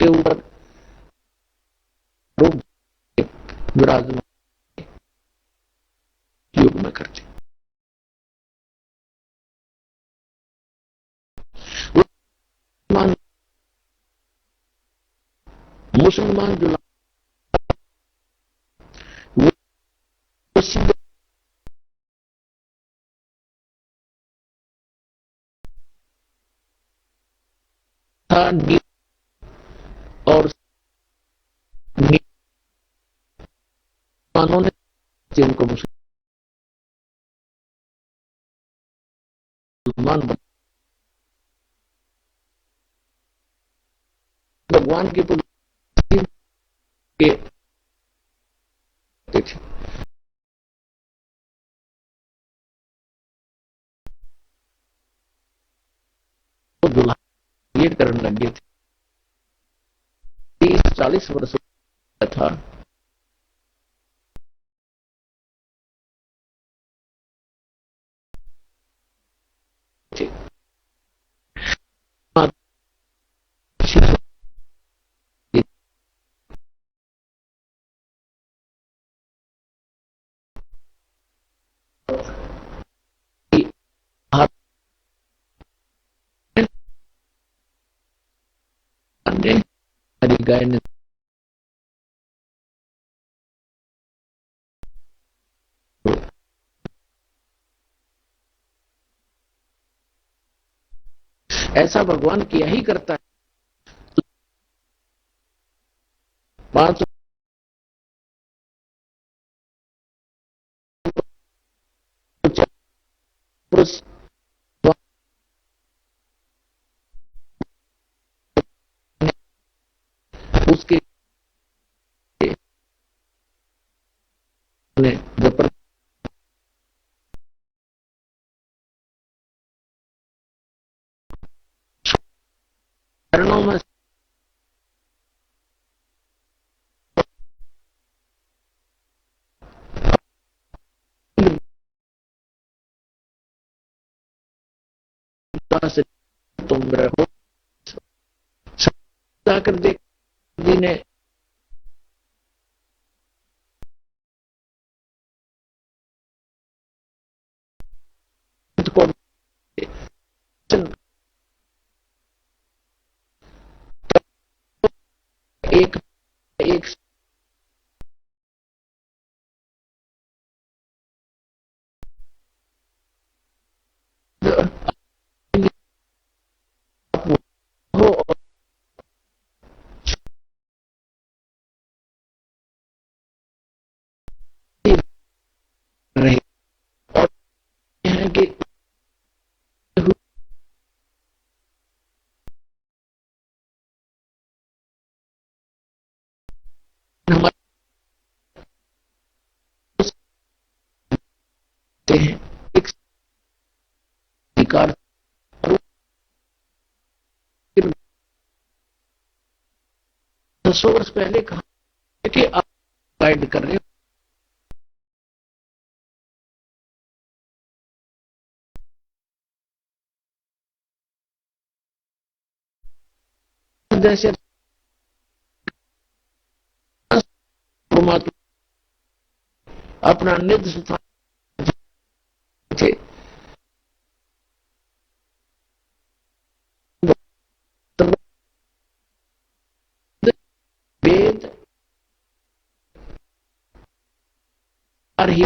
के ऊपर रूप विराजमान युग में करते। मुसलमान जो वो सीधे और मुसलमानों ने जिनको मुसलमान भगवान की पूजा के थे। वो दुल्हा ये करने लगे थे। 30-40 वर्ष था। हरी गाय ने ऐसा भगवान किया ही करता है। 5 पुरुष उसके चरणों में से तुम रहो जाकर देख जी ने को एक एक हो रहे और है कि हमारे एक अधिकार 100 वर्ष पहले कहा कि आप गाइड कर रहे हो जैसे अपना निध स्थान थे। वेद और ही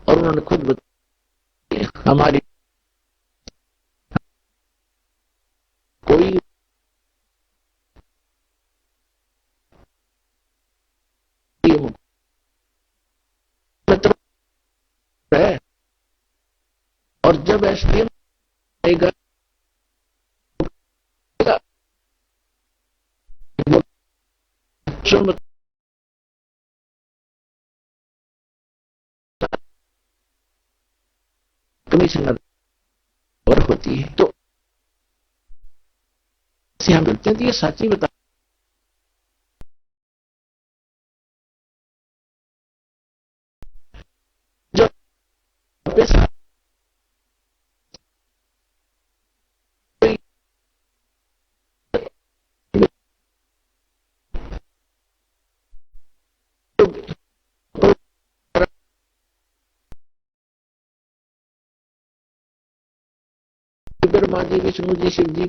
और उन्होंने खुद बताया हमारी कोई मतलब है और जब एसडीएम आएगा कमिश्नर और होती है तो से हम बोलते हैं तो ये सच्ची बता पैसा ब्रह्मा जी, विष्णु जी, शिव जी,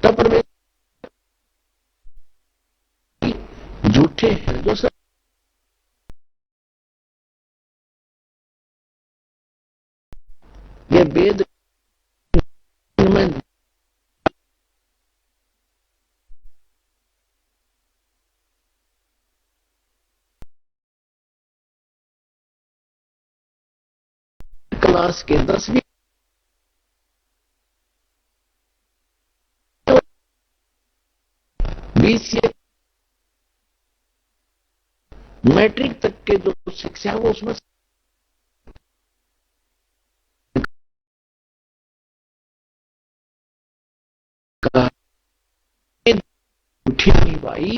तब परमेश्वर झूठे हैं जो सब ये वेद में क्लास के 10वीं 20 मैट्रिक तक के जो शिक्षा है वो उसमें झूठी नहीं भाई,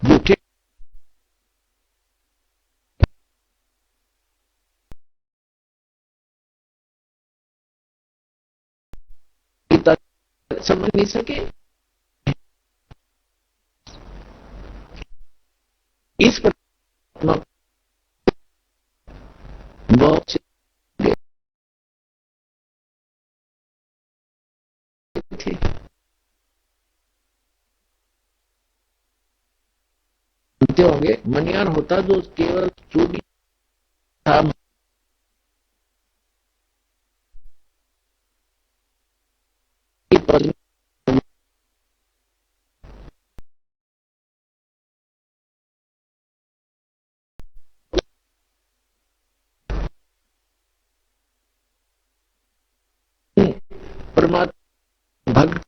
झूठे पिता समझ नहीं सके। इस पर बहुत से थे, सुनते होंगे मनियार होता जो केवल चूड़ी था, परमात्मा भक्त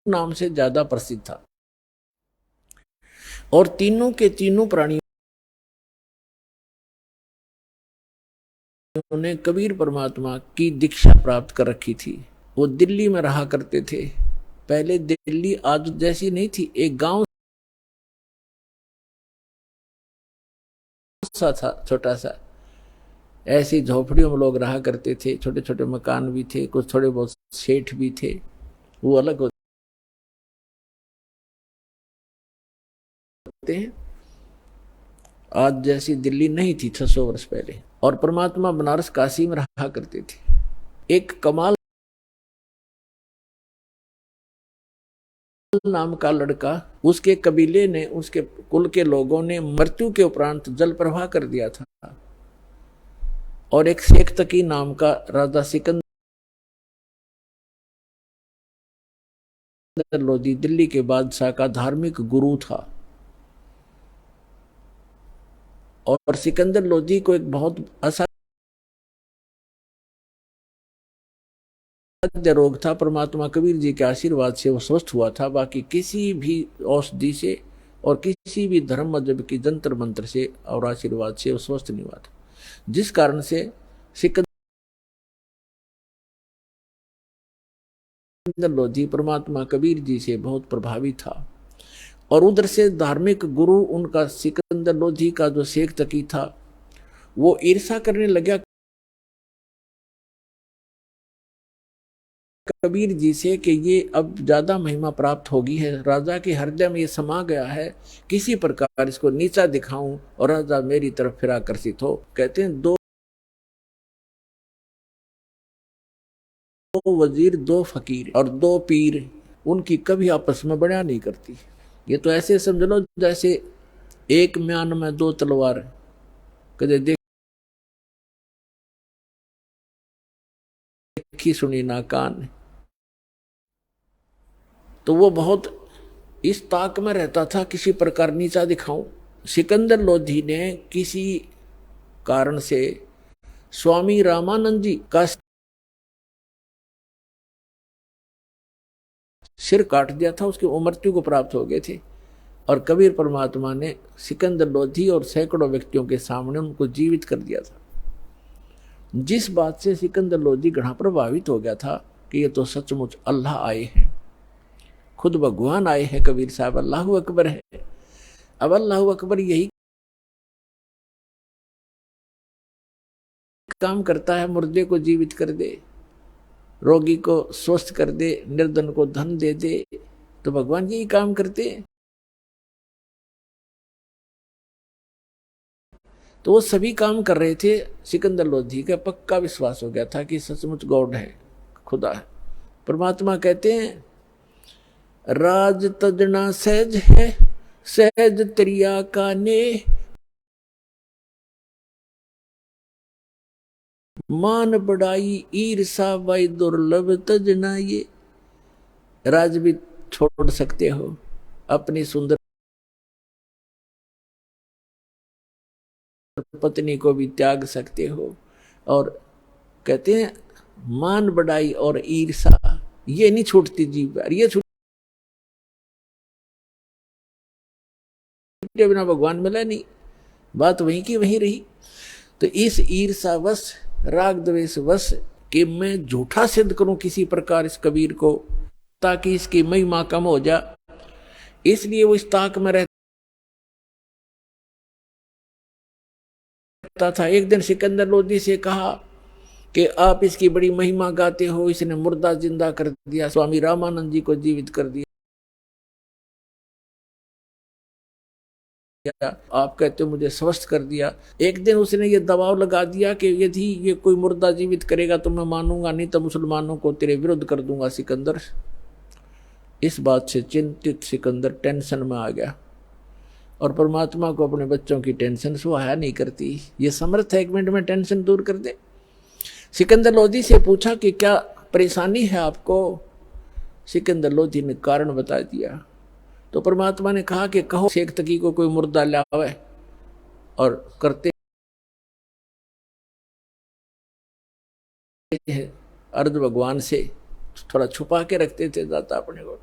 नाम से ज्यादा प्रसिद्ध था और तीनों के तीनों प्राणियों ने कबीर परमात्मा की दीक्षा प्राप्त कर रखी थी। वो दिल्ली में रहा करते थे। पहले दिल्ली आज जैसी नहीं थी, एक गांव सा था छोटा सा, ऐसी झोपड़ियों में लोग रहा करते थे, छोटे छोटे मकान भी थे, कुछ थोड़े बहुत सेठ भी थे, वो अलग होते हैं। आज जैसी दिल्ली नहीं थी 600 वर्ष पहले। और परमात्मा बनारस काशी में रहा करते थे। एक कमाल नाम का लड़का, उसके कबीले ने, उसके कुल के लोगों ने मृत्यु के उपरांत जल प्रवाह कर दिया था। और एक शेख तकी नाम का राजा सिकंदर लोधी दिल्ली के बादशाह का धार्मिक गुरु था। और सिकंदर लोधी को एक बहुत असाध्य रोग था। परमात्मा कबीर जी के आशीर्वाद से वो स्वस्थ हुआ था। बाकी किसी भी औषधि से और किसी भी धर्म मजहब की जंतर मंत्र से और आशीर्वाद से वो स्वस्थ नहीं हुआ था, जिस कारण से सिकंदर लोधी परमात्मा कबीर जी से बहुत प्रभावित था। और उधर से धार्मिक गुरु उनका सिकंदर लोधी का जो शेख तकी था, वो ईर्षा करने लगा कबीर जी से कि ये अब ज्यादा महिमा प्राप्त होगी है, राजा के हृदय में ये समा गया है, किसी प्रकार इसको नीचा दिखाऊं और राजा मेरी तरफ फिर आकर्षित हो। कहते हैं दो वजीर, दो फकीर और दो पीर, उनकी कभी आपस में बड़ा नहीं करती। ये तो ऐसे समझ लो जैसे एक म्यान में दो तलवार, कदे देखी सुनी ना कान। तो वो बहुत इस ताक में रहता था किसी प्रकार नीचा दिखाऊं। सिकंदर लोधी ने किसी कारण से स्वामी रामानंद जी का सिर काट दिया था, उसकी मृत्यु को प्राप्त हो गए थे। और कबीर परमात्मा ने सिकंदर लोधी और सैकड़ों व्यक्तियों के सामने उनको जीवित कर दिया था। जिस बात से सिकंदर लोधी घना प्रभावित हो गया था कि ये तो सचमुच अल्लाह आए हैं, खुद भगवान आए हैं। कबीर साहब अल्लाहू अकबर है। अब अल्लाहू अकबर यही काम करता है, मुर्दे को जीवित कर दे, रोगी को स्वस्थ कर दे, निर्धन को धन दे दे। तो भगवान यही काम करते हैं। तो वो सभी काम कर रहे थे। सिकंदर लोधी का पक्का विश्वास हो गया था कि सचमुच गॉड है, खुदा है। परमात्मा कहते हैं, राज तजना सहज है, सहज त्रिया का ने, मान बढ़ाई ईर्षा वाई दुर्लभ तजना ये। राज भी छोड़ सकते हो, अपनी सुंदर पत्नी को भी त्याग सकते हो। और कहते हैं मान बढ़ाई और ईर्षा ये नहीं छूटती जीव पर, ये छूटे बिना भगवान मिला नहीं, बात वहीं की वहीं रही। तो इस ईर्षावश राग द्वेष वश कि मैं झूठा सिद्ध करूं किसी प्रकार इस कबीर को, ताकि इसकी महिमा कम हो जा, इसलिए वो इस ताक में रहता था। एक दिन सिकंदर लोधी से कहा कि आप इसकी बड़ी महिमा गाते हो, इसने मुर्दा जिंदा कर दिया, स्वामी रामानंद जी को जीवित कर दिया, आप कहते हो मुझे स्वस्थ कर दिया। एक दिन उसने ये दबाव लगा दिया कि यदि ये कोई मुर्दा जीवित करेगा तो मैं मानूंगा, नहीं तो मुसलमानों को तेरे विरुद्ध कर दूंगा सिकंदर। इस बात से चिंतित सिकंदर टेंशन में आ गया। और परमात्मा को अपने बच्चों की टेंशन सुहाया नहीं करती, ये समर्थ है 1 मिनट में टेंशन दूर कर दे। सिकंदर लोधी से पूछा कि क्या परेशानी है आपको। सिकंदर लोधी ने कारण बता दिया। तो परमात्मा ने कहा कि कहो शेख तकी को कोई मुर्दा लावे, और करते अर्ध भगवान से थोड़ा छुपा के रखते थे दाता अपने को।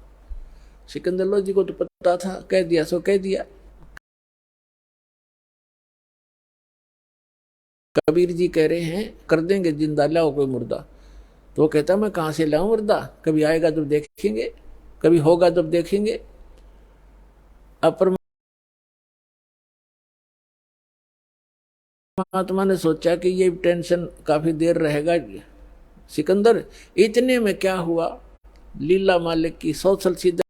सिकंदर लोधी को तो पता था, कह दिया सो कह दिया। कबीर जी कह रहे हैं कर देंगे जिंदा, लाओ कोई मुर्दा। तो वो कहता मैं कहां से लाऊं मुर्दा, कभी आएगा जब देखेंगे, कभी होगा जब देखेंगे। अब परमात्मा ने सोचा कि ये टेंशन काफी देर रहेगा। सिकंदर इतने में क्या हुआ, लीला मालिक की सोशल सीधे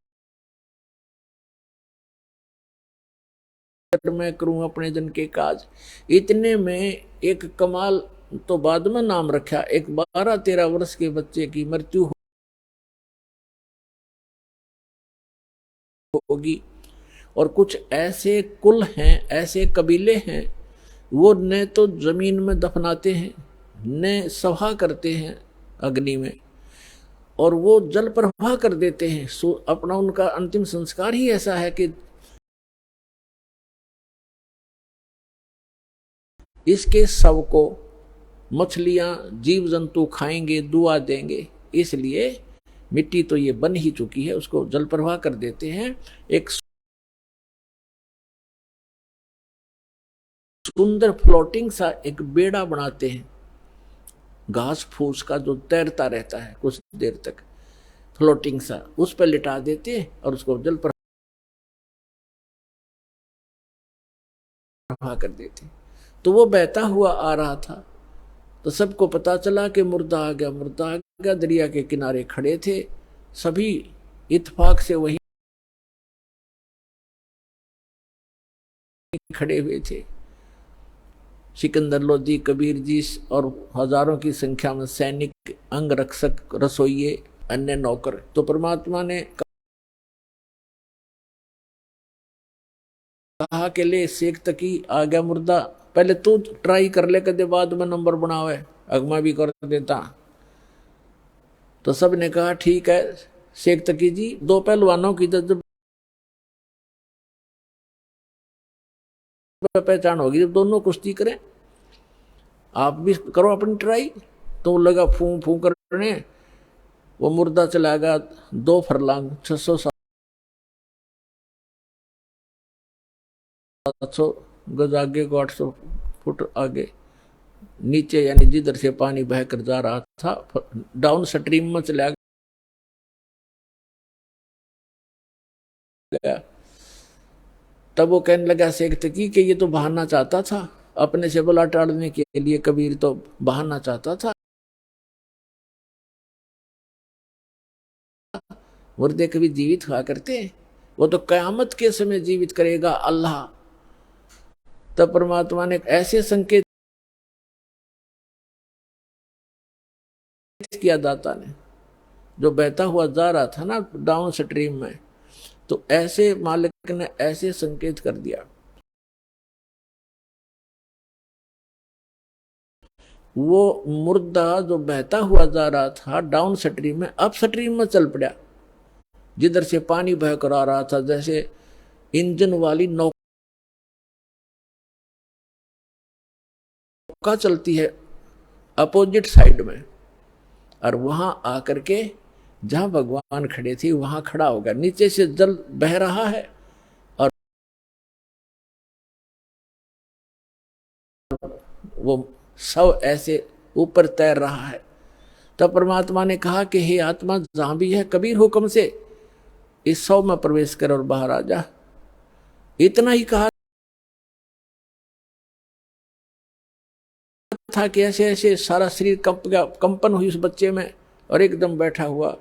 मैं करूं अपने जन के काज। इतने में एक कमाल तो बाद में नाम रखा, एक 12-13 वर्ष के बच्चे की मृत्यु होगी। और कुछ ऐसे कुल हैं, ऐसे कबीले हैं, वो न तो जमीन में दफनाते हैं, न सभा करते हैं अग्नि में, और वो जल प्रवाह कर देते हैं। सो अपना उनका अंतिम संस्कार ही ऐसा है कि इसके शव को मछलियां जीव जंतु खाएंगे, दुआ देंगे, इसलिए मिट्टी तो ये बन ही चुकी है, उसको जल प्रवाह कर देते हैं। एक सुंदर फ्लोटिंग सा एक बेड़ा बनाते हैं, घास फूस का, जो तैरता रहता है कुछ देर तक, फ्लोटिंग सा, उस पर लिटा देते हैं और उसको जल प्रवाह कर देते हैं। तो वो बहता हुआ आ रहा था, तो सबको पता चला कि मुर्दा आ गया, मुर्दा आ गया। दरिया के किनारे खड़े थे सभी, इत्तेफाक से वही खड़े हुए थे। सिकंदर लोधी, कबीर जी और हजारों की संख्या में सैनिक, अंगरक्षक, रसोइये, अन्य नौकर। तो परमात्मा ने कहा कि ले शेख तकी आ गया मुर्दा, पहले तू ट्राई कर ले, कदे बाद में नंबर बनावे, अगमा भी कर देता। तो सब ने कहा ठीक है शेख तकी जी, 2 पहलवानों की जब पहचान होगी, जब दोनों कुश्ती करें, आप भी करो अपनी ट्राई। तो लगा फू फू करने, वो मुर्दा चला गया 2 फरलांग 600-700 गज आगे को 800 फुट आगे नीचे, यानी जिधर से पानी बहकर जा रहा था डाउन स्ट्रीम में चला गया। तब वो कहने लगा शेख तकी कि ये तो बहाना चाहता था, अपने से बला टाड़ने के लिए कबीर तो बहाना चाहता था, मुर्दे कभी जीवित हुआ करते हैं, वो तो कयामत के समय जीवित करेगा अल्लाह। तब परमात्मा ने ऐसे संकेत किया दाता ने, जो बहता हुआ जा रहा था ना डाउन स्ट्रीम में, तो ऐसे मालिक ने ऐसे संकेत कर दिया, वो मुर्दा जो बहता हुआ जा रहा था डाउन स्ट्रीम में अप स्ट्रीम में चल पड़ा, जिधर से पानी बहकर आ रहा था, जैसे इंजन वाली नौका चलती है अपोजिट साइड में, और वहां आकर के जहां भगवान खड़े थे वहां खड़ा हो गया। नीचे से जल बह रहा है और वो सब ऐसे ऊपर तैर रहा है। तब परमात्मा ने कहा कि हे आत्मा, जहां भी है कबीर हुक्म से इस सौ में प्रवेश कर और बाहर आ जा। इतना ही कहा था कि ऐसे ऐसे सारा शरीर कंप गया, कंपन हुई उस बच्चे में, और एकदम बैठा हुआ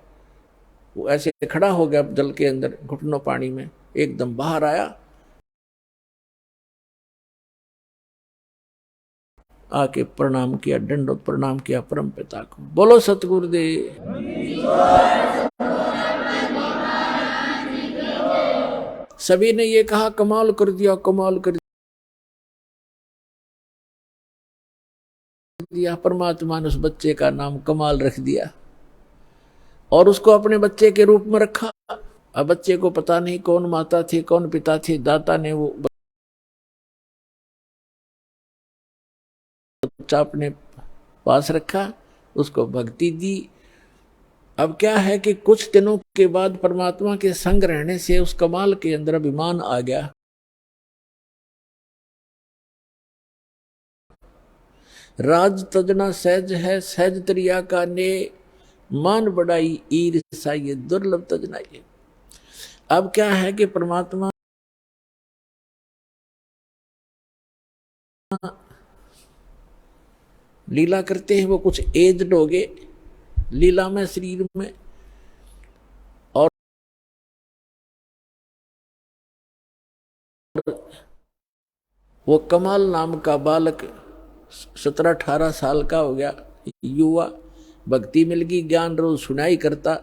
वो ऐसे खड़ा हो गया जल के अंदर, घुटनों पानी में, एकदम बाहर आया, आके प्रणाम किया, दंडोत प्रणाम किया परम पिता को। बोलो सतगुरुदेव। सभी ने ये कहा कमाल कर दिया, कमाल कर दिया। परमात्मा ने उस बच्चे का नाम कमाल रख दिया और उसको अपने बच्चे के रूप में रखा। अब बच्चे को पता नहीं कौन माता थी कौन पिता थी, दाता ने वो बच्चा अपने पास रखा, उसको भक्ति दी। अब क्या है कि कुछ दिनों के बाद परमात्मा के संग रहने से उस कमाल के अंदर अभिमान आ गया। राज तजना सहज है, सहज तरिया का ने, मान बढ़ाई ईर्षा ये दुर्लभ तजना ये। अब क्या है कि परमात्मा लीला करते हैं, वो कुछ एज्ड हो गए लीला में, शरीर में, और वो कमाल नाम का बालक 17-18 साल का हो गया, युवा, भक्ति मिल गई, ज्ञान रोज सुनाई करता।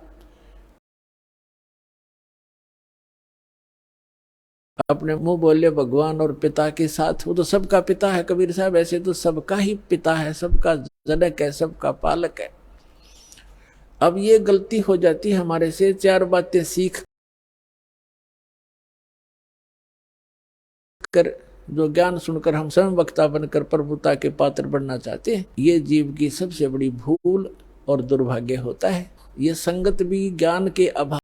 अपने मुंह बोले भगवान और पिता के साथ, वो तो सबका पिता है कबीर साहब, ऐसे तो सबका ही पिता है, सबका जनक है, सबका पालक है। अब ये गलती हो जाती है हमारे से, 4 बातें सीख कर, जो ज्ञान सुनकर हम स्वयं वक्ता बनकर प्रभुता के पात्र बनना चाहते हैं, ये जीव की सबसे बड़ी भूल और दुर्भाग्य होता है। ये संगत भी ज्ञान के अभाव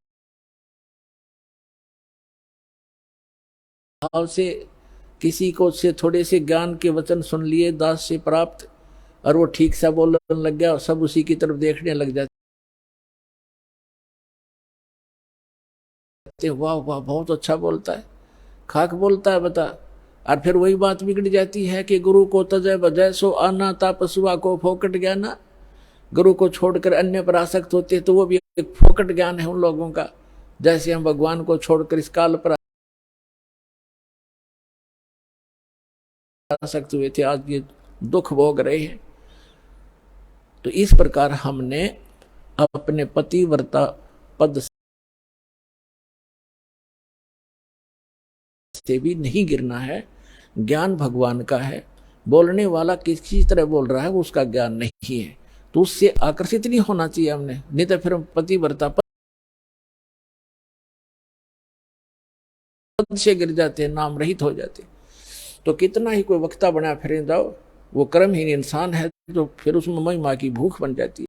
से, किसी को से थोड़े से ज्ञान के वचन सुन लिए दास से प्राप्त, और वो ठीक सा बोलने लग गया और सब उसी की तरफ देखने लग जाते, वाह वाह बहुत अच्छा बोलता है, खाक बोलता है बता। और फिर वही बात बिगड़ जाती है कि गुरु को तजय बजय सो आना, तापसुआ को फोकट ज्ञाना। गुरु को छोड़कर अन्य पर आसक्त होते तो वो भी एक फोकट ज्ञान है उन लोगों का, जैसे हम भगवान को छोड़कर इस काल पर आसक्त हुए थे, आज ये दुख भोग रहे हैं। तो इस प्रकार हमने अपने पतिव्रता पद से भी नहीं गिरना है। ज्ञान भगवान का है, बोलने वाला किसी तरह बोल रहा है वो उसका ज्ञान नहीं है, तो उससे आकर्षित नहीं होना चाहिए हमने, नहीं तो फिर हम पतिव्रता पद से गिर जाते हैं, नाम रहित हो जाते। तो कितना ही कोई वक्ता बना फिर जाओ, वो कर्महीन इंसान है, तो फिर उसमें महिमा की भूख बन जाती है।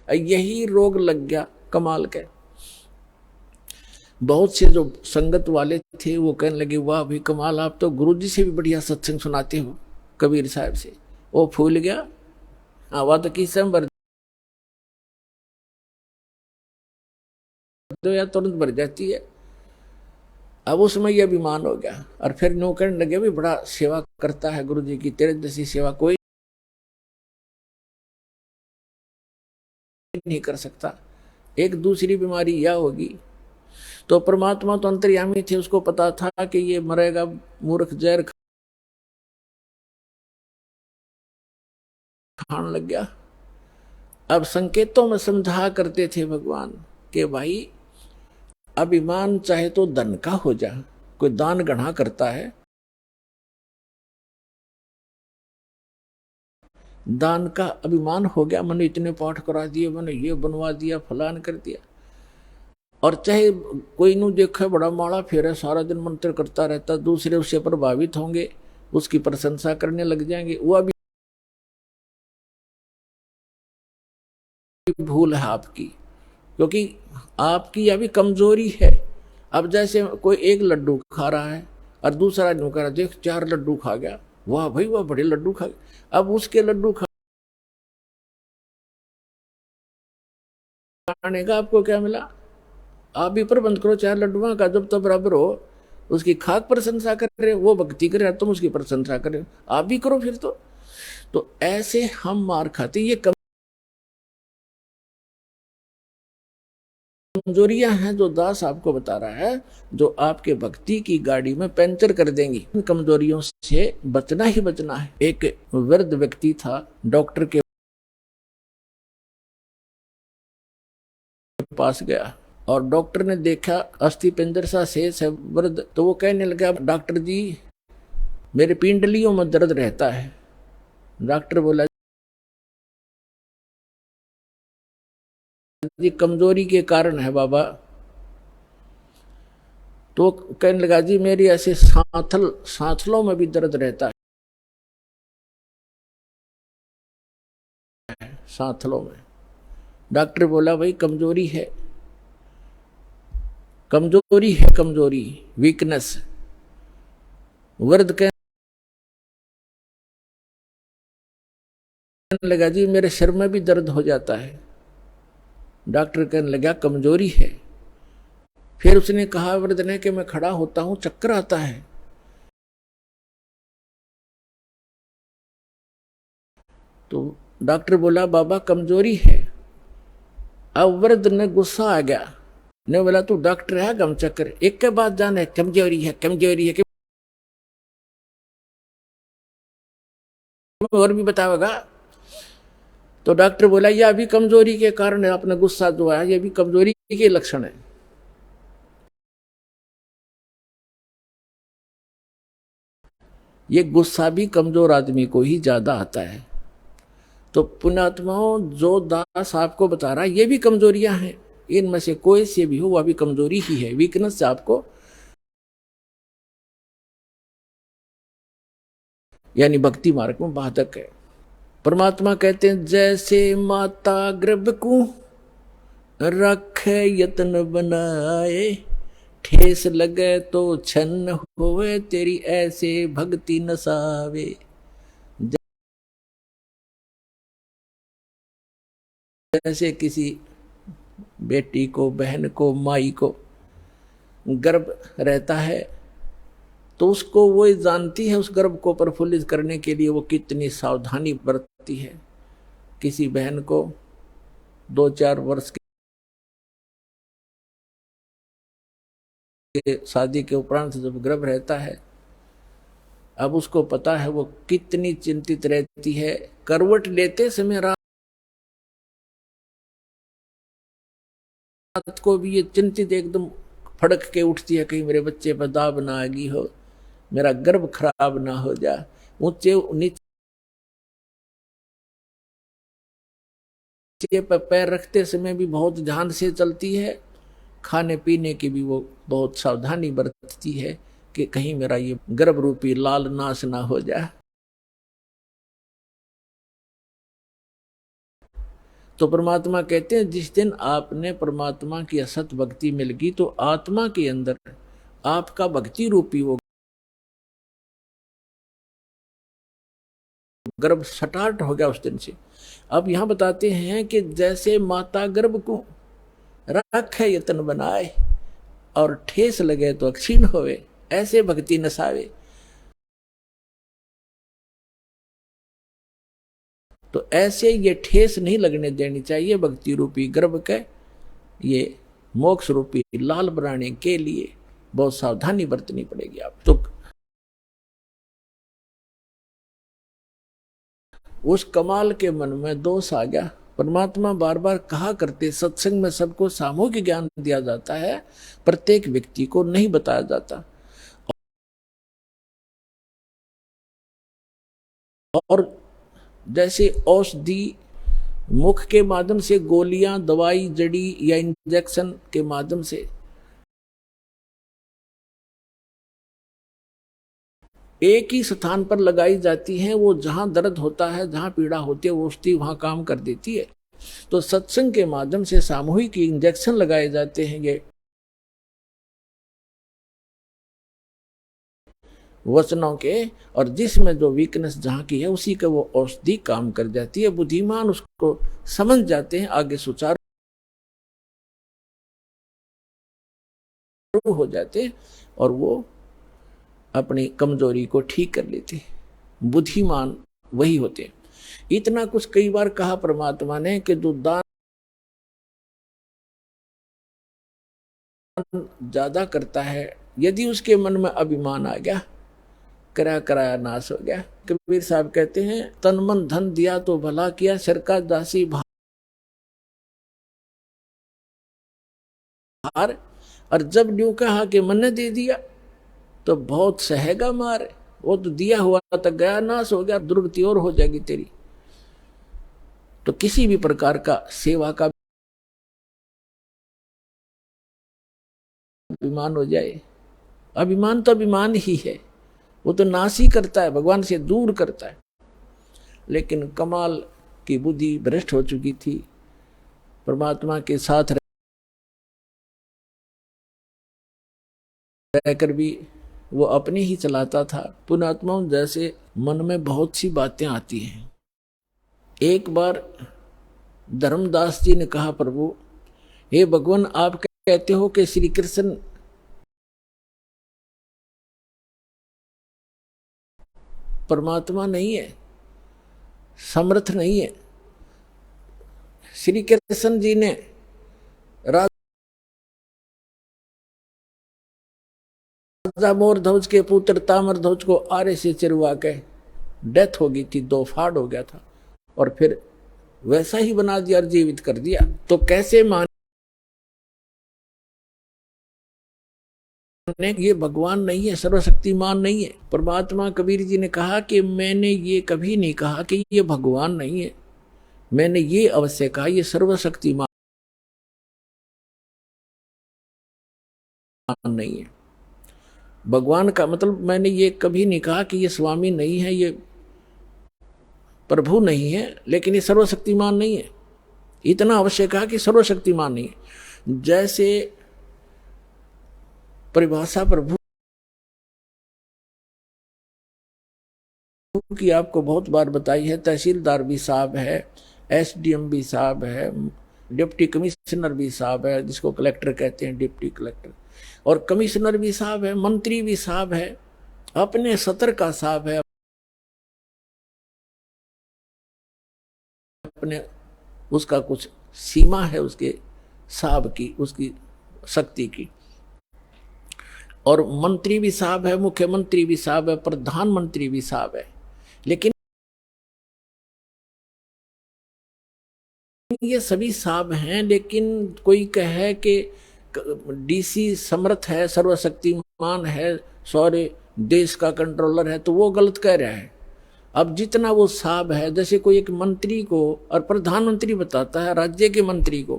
यही रोग लग गया कमाल के। बहुत से जो संगत वाले थे वो कहने लगे, वाह भाई कमाल, आप तो गुरुजी से भी बढ़िया सत्संग सुनाते हो कबीर साहब से। वो फूल गया, हवा तो किस भर दो या तुरंत भर जाती है। अब उसमें यह अभिमान हो गया और फिर नो कहने लगे, भी बड़ा सेवा करता है गुरुजी की, तेरे जैसी सेवा कोई नहीं कर सकता। एक दूसरी बीमारी यह होगी। तो परमात्मा तो अंतर्यामी थे, उसको पता था कि ये मरेगा मूर्ख, जहर खाने लग गया। अब संकेतों में समझा करते थे भगवान कि भाई अभिमान चाहे तो धन का हो जा, कोई दान गढ़ा करता है, दान का अभिमान हो गया, मैंने इतने पाठ करा दिए, मैंने ये बनवा दिया, फलान कर दिया। और चाहे कोई नू देखे बड़ा माड़ा फेरे, सारा दिन मंत्र करता रहता, दूसरे उससे प्रभावित होंगे, उसकी प्रशंसा करने लग जाएंगे, वो अभी भूल है आपकी, क्योंकि आपकी अभी कमजोरी है। अब जैसे कोई एक लड्डू खा रहा है और दूसरा यूं कह रहा, देख 4 लड्डू खा गया, वाह भाई वाह बड़े लड्डू खा गया। अब उसके लड्डू खाने का आपको क्या मिला? आप भी प्रबंध करो 4 लड्डुओं का, जब तक बराबर हो। उसकी खाक प्रशंसा कर रहे हो, वो भक्ति कर रहे हो, तुम उसकी प्रशंसा कर रहे हो, आप भी करो फिर। तो ऐसे हम मार खाते। ये कमजोरियां हैं जो दास आपको बता रहा है, जो आपके भक्ति की गाड़ी में पंचर कर देंगी। इन कमजोरियों से बचना ही बचना है। एक वृद्ध व्यक्ति था, डॉक्टर के पास गया और डॉक्टर ने देखा अस्थि पिंजर सा शेष है वृद्ध, तो वो कहने लगा, डॉक्टर जी मेरे पिंडलियों में दर्द रहता है। डॉक्टर बोला, जी कमजोरी के कारण है बाबा। तो कहने लगा, जी मेरी ऐसे सांथलों में भी दर्द रहता है, सांथलों में। डॉक्टर बोला, भाई कमजोरी है, कमजोरी है, कमजोरी, वीकनेस। वृद्ध कहने लगा, जी मेरे सिर में भी दर्द हो जाता है। डॉक्टर कहने लगा, कमजोरी है। फिर उसने कहा वृद्ध ने कि मैं खड़ा होता हूं चक्कर आता है। तो डॉक्टर बोला, बाबा कमजोरी है। अब वृद्ध ने गुस्सा आ गया, ने बोला, तू डॉक्टर है गम चक्कर, एक के बाद जाने कमजोरी है, कमजोरी है, और भी बताओगा। तो डॉक्टर बोला, यह भी कमजोरी के कारण है, अपना गुस्सा जो है ये भी कमजोरी के लक्षण है। ये गुस्सा भी कमजोर आदमी को ही ज्यादा आता है। तो पुण्यात्माओं, जो दास आपको बता रहा है ये भी कमजोरियां हैं, इनमें से कोई से भी हो वह भी कमजोरी ही है, वीकनेस आपको, यानी भक्ति मार्ग में बाधक है। परमात्मा कहते हैं, जैसे माता गर्भ को रखे यत्न बनाए, ठेस लगे तो छन्न होवे, तेरी ऐसे भक्ति नसावे। जैसे किसी बेटी को, बहन को, माई को गर्भ रहता है तो उसको वो जानती है, उस गर्भ को प्रफुल्लित करने के लिए वो कितनी सावधानी बरतती है। किसी बहन को 2-4 वर्ष के शादी के उपरांत जब गर्भ रहता है, अब उसको पता है वो कितनी चिंतित रहती है। करवट लेते समय रात को भी ये चिंतित एकदम फड़क के उठती है, कहीं मेरे बच्चे पर दाब ना आ गई हो, मेरा गर्भ खराब ना हो जा। ऊंचे नीचे पर पैर रखते समय भी बहुत ध्यान से चलती है। खाने पीने की भी वो बहुत सावधानी बरतती है कि कहीं मेरा ये गर्भ रूपी लाल नाश ना हो जाए। तो परमात्मा कहते हैं जिस दिन आपने परमात्मा की असत भक्ति मिल गई तो आत्मा के अंदर आपका भक्ति रूपी वो गर्भ स्टार्ट हो गया उस दिन से। अब यहां बताते हैं कि जैसे माता गर्भ को रखे यतन बनाए और ठेस लगे तो क्षीण होवे, ऐसे भक्ति नसावे। तो ऐसे ये ठेस नहीं लगने देनी चाहिए भक्ति रूपी गर्भ के। ये मोक्ष रूपी लाल बनाने के लिए बहुत सावधानी बरतनी पड़ेगी आप। तो उस कमाल के मन में दोष आ गया। परमात्मा बार बार कहा करते सत्संग में सबको सामूहिक ज्ञान दिया जाता है, प्रत्येक व्यक्ति को नहीं बताया जाता। और जैसे औषधि मुख के माध्यम से गोलियां, दवाई, जड़ी या इंजेक्शन के माध्यम से एक ही स्थान पर लगाई जाती हैं, वो जहां दर्द होता है, जहां पीड़ा होती है, वो औषधि वहां काम कर देती है। तो सत्संग के माध्यम से सामूहिक इंजेक्शन लगाए जाते हैं ये वचनों के, और जिसमें जो वीकनेस जहां की है उसी का वो औषधि काम कर जाती है। बुद्धिमान उसको समझ जाते हैं, आगे सुचारू हो जाते हैं और वो अपनी कमजोरी को ठीक कर लेते हैं। बुद्धिमान वही होते हैं। इतना कुछ कई बार कहा परमात्मा ने कि जो दान ज्यादा करता है, यदि उसके मन में अभिमान आ गया, करा कराया नाश हो गया। कबीर साहब कहते हैं तन मन धन दिया तो भला किया, शर का दासी भार। और जब न्यू कहा कि मन ने दे दिया तो बहुत सहेगा मार, वो तो दिया हुआ तक गया, नाश हो गया, दुर्गति और हो जाएगी तेरी। तो किसी भी प्रकार का सेवा का अभिमान हो जाए, अभिमान तो अभिमान ही है, वो तो नाश ही करता है, भगवान से दूर करता है। लेकिन कमाल की बुद्धि भ्रष्ट हो चुकी थी, परमात्मा के साथ रहकर भी वो अपने ही चलाता था। पुण्यात्मा जैसे मन में बहुत सी बातें आती हैं। एक बार धर्मदास जी ने कहा प्रभु हे भगवान, आप कहते हो कि श्री कृष्ण परमात्मा नहीं है, समर्थ नहीं है। श्री कृष्ण जी ने राजा मोरध्वज के पुत्र ताम्रध्वज को आरे से चिरवा के डेथ हो गई थी, दो फाड़ हो गया था, और फिर वैसा ही बना दिया और जीवित कर दिया। तो कैसे माने ये भगवान नहीं है, सर्वशक्तिमान नहीं है। परमात्मा कबीर जी ने कहा कि मैंने ये कभी नहीं कहा कि ये भगवान नहीं है, मैंने ये अवश्य कहा ये सर्वशक्तिमान नहीं है। भगवान का मतलब मैंने ये कभी नहीं कहा कि ये स्वामी नहीं है, ये प्रभु नहीं है, लेकिन ये सर्वशक्तिमान नहीं है। इतना अवश्य कहा कि सर्वशक्तिमान नहीं है। जैसे परिभाषा प्रभु की आपको बहुत बार बताई है। तहसीलदार भी साहब है, एसडीएम भी साहब है, डिप्टी कमिश्नर भी साहब है, जिसको कलेक्टर कहते हैं, डिप्टी कलेक्टर, और कमिश्नर भी साहब है, मंत्री भी साहब है, अपने सतर का साहब है, अपने उसका कुछ सीमा है उसके साहब की, उसकी शक्ति की। और मंत्री भी साहब है, मुख्यमंत्री भी साहब है, प्रधानमंत्री भी साहब है। लेकिन ये सभी साहब हैं, लेकिन कोई कहे कि डीसी समर्थ है, सर्वशक्तिमान है, सारे देश का कंट्रोलर है, तो वो गलत कह रहा है। अब जितना वो साहब है, जैसे कोई एक मंत्री को और प्रधानमंत्री बताता है राज्य के मंत्री को,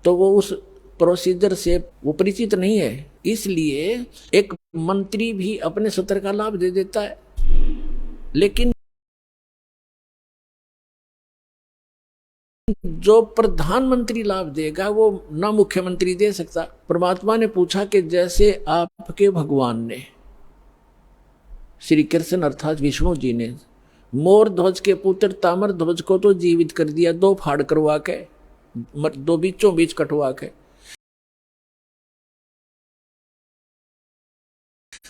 तो वो उस प्रोसीजर से वो परिचित नहीं है, इसलिए एक मंत्री भी अपने सत्र का लाभ दे देता है। लेकिन जो प्रधानमंत्री लाभ देगा वो ना मुख्यमंत्री दे सकता। परमात्मा ने पूछा कि जैसे आपके भगवान ने, श्री कृष्ण अर्थात विष्णु जी ने, मोर ध्वज के पुत्र तामर ध्वज को तो जीवित कर दिया, 2 फाड़ करवा के, 2 बीचों बीच कटवा के,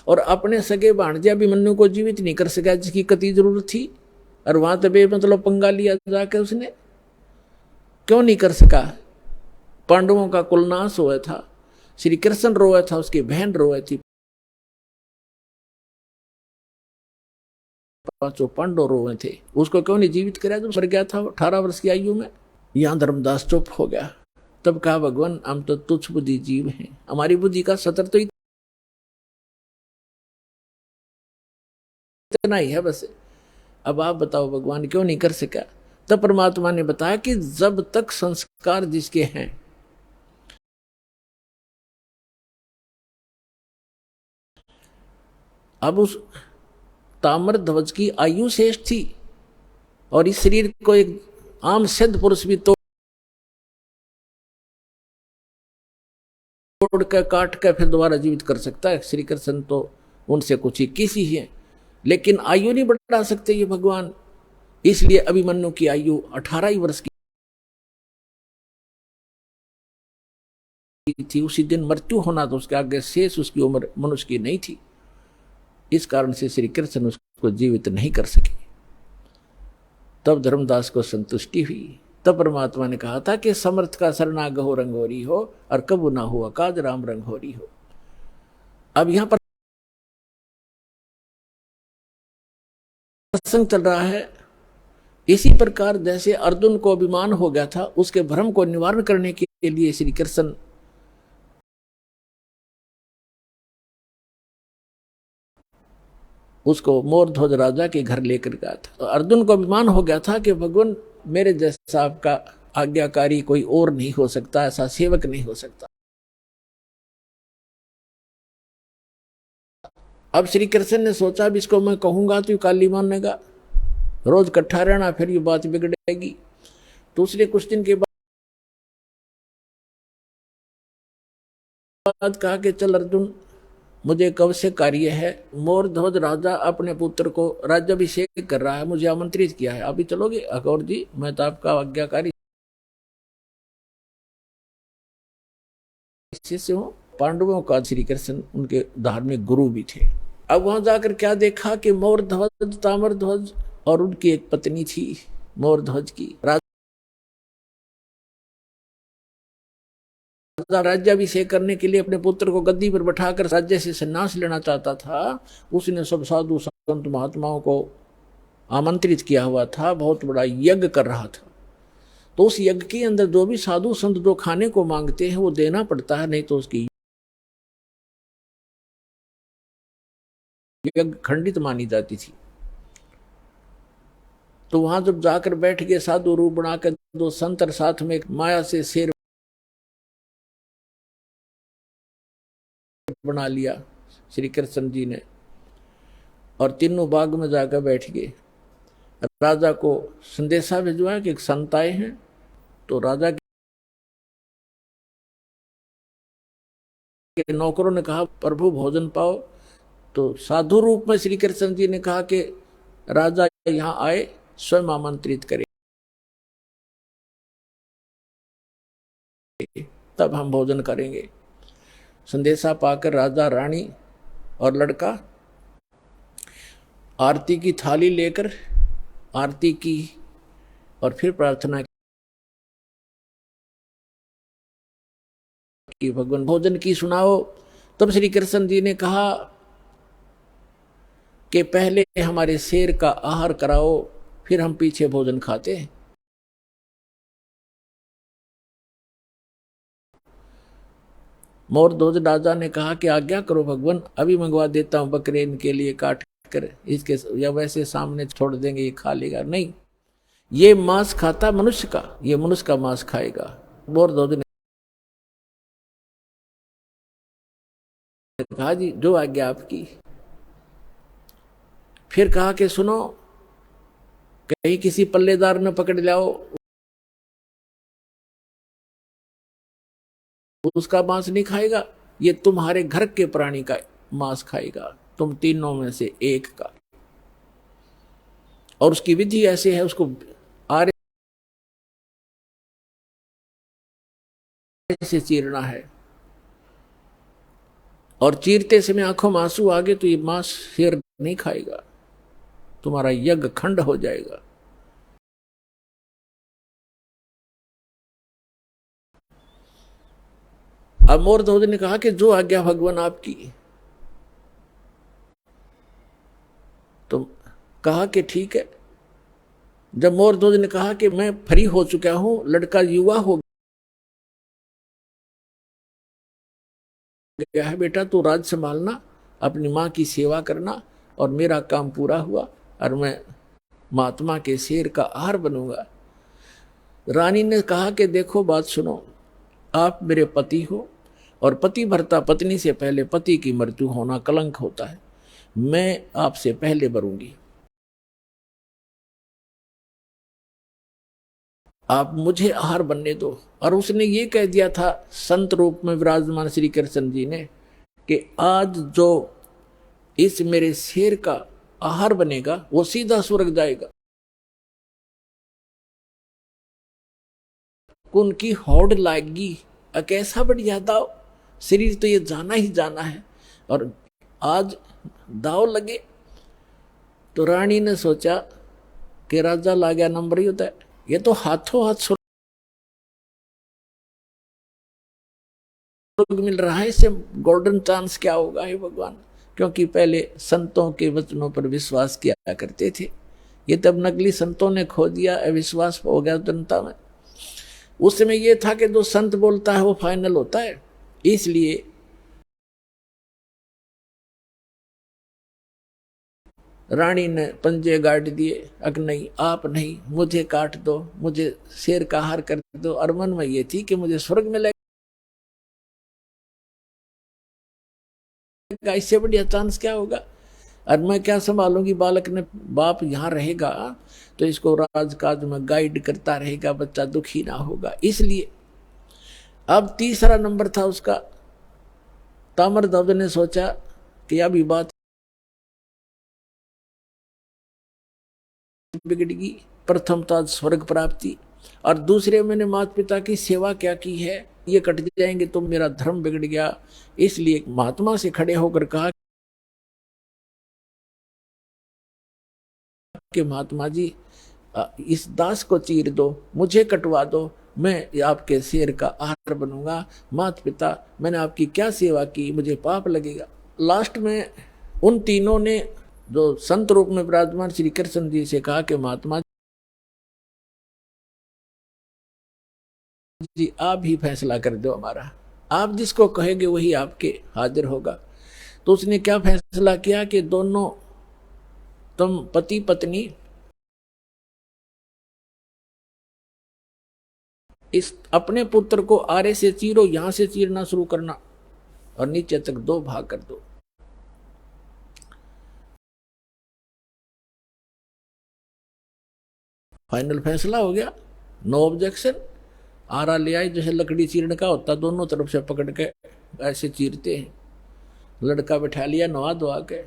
और अपने सगे भाणजे अभिमन्यु को जीवित नहीं कर सका, जिसकी कति जरूरत थी। और वहां तबे मतलब पंगा लिया जाके उसने क्यों नहीं कर सका? पांडवों का कुलनाश हुआ था, श्री कृष्ण रोया था, उसकी बहन रोए थी, 5 पांडव रोए थे, उसको क्यों नहीं जीवित कराया? जब मर गया था 18 वर्ष की आयु में। यहां धर्मदास चुप हो गया। तब कहा, भगवान हम तो तुच्छ बुद्धि जीव हैं, हमारी बुद्धि का सतर तो इतना ही है बस। अब आप बताओ भगवान क्यों नहीं कर सका? तब परमात्मा ने बताया कि जब तक संस्कार जिसके हैं, अब उस ताम्र ध्वज की आयु शेष थी और इस शरीर को एक आम सिद्ध पुरुष भी तोड़ कर काट कर फिर दोबारा जीवित कर सकता है। श्री कृष्ण तो उनसे कुछ 21 ही है, लेकिन आयु नहीं बढ़ा सकते ये भगवान। इसलिए अभिमन्यु की आयु 18 ही वर्ष की थी। उसी दिन मृत्यु होना, तो उसके आगे शेष उसकी उम्र मनुष्य की नहीं थी। इस कारण से श्री कृष्ण उसको जीवित नहीं कर सके। तब धर्मदास को संतुष्टि हुई। तब परमात्मा ने कहा था कि समर्थ का सरना गहो रंगोरी हो और कबू ना हुआ काज राम रंगोरी हो। अब यहां पर प्रसंग चल रहा है। इसी प्रकार जैसे अर्जुन को अभिमान हो गया था, उसके भ्रम को निवारण करने के लिए श्री कृष्ण उसको मोर ध्वज राजा के घर लेकर गया था। तो अर्जुन को अभिमान हो गया था कि भगवान मेरे जैसा आपका आज्ञाकारी कोई और नहीं हो सकता, ऐसा सेवक नहीं हो सकता। अब श्री कृष्ण ने सोचा, अब इसको मैं कहूंगा तो काली मानेगा, रोज इकट्ठा रहना, फिर ये बात बिगड़ेगी। दूसरे कुछ दिन के बाद कहा कि चल अर्जुन, मुझे कब से कार्य है, मोर ध्वज राजा अपने पुत्र को राज्याभिषेक कर रहा है, मुझे आमंत्रित किया है, अभी चलोगे? अकौर जी, मैं तो आपका आज्ञाकारी शिष्य हूं। पांडवों का श्री कृष्ण उनके धार्मिक गुरु भी थे। अब वहां जाकर क्या देखा कि मोर ध्वज, ताम्र ध्वज और उनकी एक पत्नी थी मोर ध्वज की। राज्याभिषेक करने के लिए अपने पुत्र को गद्दी पर बैठाकर राज्य से संन्यास लेना चाहता था। उसने सब साधु संत महात्माओं को आमंत्रित किया हुआ था, बहुत बड़ा यज्ञ कर रहा था। तो उस यज्ञ के अंदर जो भी साधु संत जो खाने को मांगते हैं वो देना पड़ता है, नहीं तो उसकी यज्ञ खंडित मानी जाती थी। तो वहां जब जाकर बैठ गए साधु रूप बनाकर 2 संत और साथ में एक माया से शेर बना लिया श्री कृष्ण जी ने, और तीनों बाग में जाकर बैठ गए। राजा को संदेशा भिजवाया कि एक संत आए हैं। तो राजा के नौकरों ने कहा, प्रभु भोजन पाओ। तो साधु रूप में श्री कृष्ण जी ने कहा कि राजा यहाँ आए, स्वयं आमंत्रित करे, तब हम भोजन करेंगे। संदेशा पाकर राजा, रानी और लड़का आरती की थाली लेकर आरती की और फिर प्रार्थना की, भगवान भोजन की सुनाओ। तब श्री कृष्ण जी ने कहा कि पहले हमारे शेर का आहार कराओ, फिर हम पीछे भोजन खाते हैं। मोर ध्वज राजा ने कहा कि आज्ञा करो भगवान, अभी मंगवा देता हूं बकरे इनके लिए काट कर, इसके या वैसे सामने छोड़ देंगे, ये खा लेगा। नहीं, ये मांस खाता मनुष्य का, ये मनुष्य का मांस खाएगा। मोर ध्वज ने कहा जी जो आज्ञा आपकी। फिर कहा कि सुनो, कहीं किसी पल्लेदार ने पकड़ लाओ, उसका मांस नहीं खाएगा, ये तुम्हारे घर के प्राणी का मांस खाएगा, तुम तीनों में से एक का। और उसकी विधि ऐसे है, उसको आरे से चीरना है, और चीरते समय आंखों में आंसू आ गए तो ये मांस शेर नहीं खाएगा, तुम्हारा यज्ञ खंड हो जाएगा। अब मोरध्वज ने कहा कि जो आज्ञा भगवान आपकी। तो कहा कि ठीक है। जब मोरध्वज ने कहा कि मैं फ्री हो चुका हूं, लड़का युवा हो गया है, बेटा तू राज संभालना, अपनी मां की सेवा करना, और मेरा काम पूरा हुआ और मैं महात्मा के शेर का आहार बनूंगा। रानी ने कहा कि देखो बात सुनो, आप मेरे पति हो, और पति भरता पत्नी से पहले पति की मृत्यु होना कलंक होता है, मैं आपसे पहले मरूंगी, आप मुझे आहार बनने दो। और उसने ये कह दिया था संत रूप में विराजमान श्री कृष्ण जी ने कि आज जो इस मेरे शेर का आहार बनेगा वो सीधा स्वर्ग जाएगा। उनकी होड़ लाएगी, कैसा बढ़िया दाव, शरीर तो ये जाना ही जाना है, और आज दाव लगे। तो रानी ने सोचा कि राजा ला गया नंबर ही होता है, ये तो हाथों हाथ स्वर्ग मिल रहा है, इससे गोल्डन चांस क्या होगा हे भगवान। क्योंकि पहले संतों के वचनों पर विश्वास किया करते थे, ये तब नकली संतों ने खो दिया, अविश्वास हो गया जनता में। उस समय ये था कि जो संत बोलता है वो फाइनल होता है, इसलिए रानी ने पंजे गाड़ दिए, अग नहीं आप नहीं, मुझे काट दो, मुझे शेर का आहार कर दो। और मन में ये थी कि मुझे स्वर्ग मिलेगा, इससे बढ़िया चांस क्या होगा, और मैं क्या संभालूंगी। बालक ने, बाप यहाँ रहेगा तो इसको राजकाज में गाइड करता रहेगा, बच्चा दुखी ना होगा। इसलिए अब तीसरा नंबर था उसका। ताम्रध्वज ने सोचा कि अभी बात बिगड़गी, प्रथम था स्वर्ग प्राप्ति, और दूसरे मैंने माता पिता की सेवा क्या की है, ये कट जाएंगे तो मेरा धर्म बिगड़ गया। इसलिए महात्मा से खड़े होकर कहा कि महात्मा जी इस दास को चीर दो, मुझे कटवा दो, मैं आपके शेर का आहार बनूंगा। माता पिता मैंने आपकी क्या सेवा की, मुझे पाप लगेगा। लास्ट में उन तीनों ने जो संत रूप में विराजमान श्री कृष्ण जी से कहा कि महात्मा जी आप ही फैसला कर दो हमारा, आप जिसको कहेंगे वही आपके हाजिर होगा। तो उसने क्या फैसला किया कि दोनों तुम पति पत्नी इस अपने पुत्र को आरे से चीरो, यहां से चीरना शुरू करना और नीचे तक 2 भाग कर दो। फाइनल फैसला हो गया, नो ऑब्जेक्शन। आरा ले आई, जैसे लकड़ी चीरने का होता, दोनों तरफ से पकड़ के ऐसे चीरते हैं। लड़का बैठा लिया, नवा धोआ के,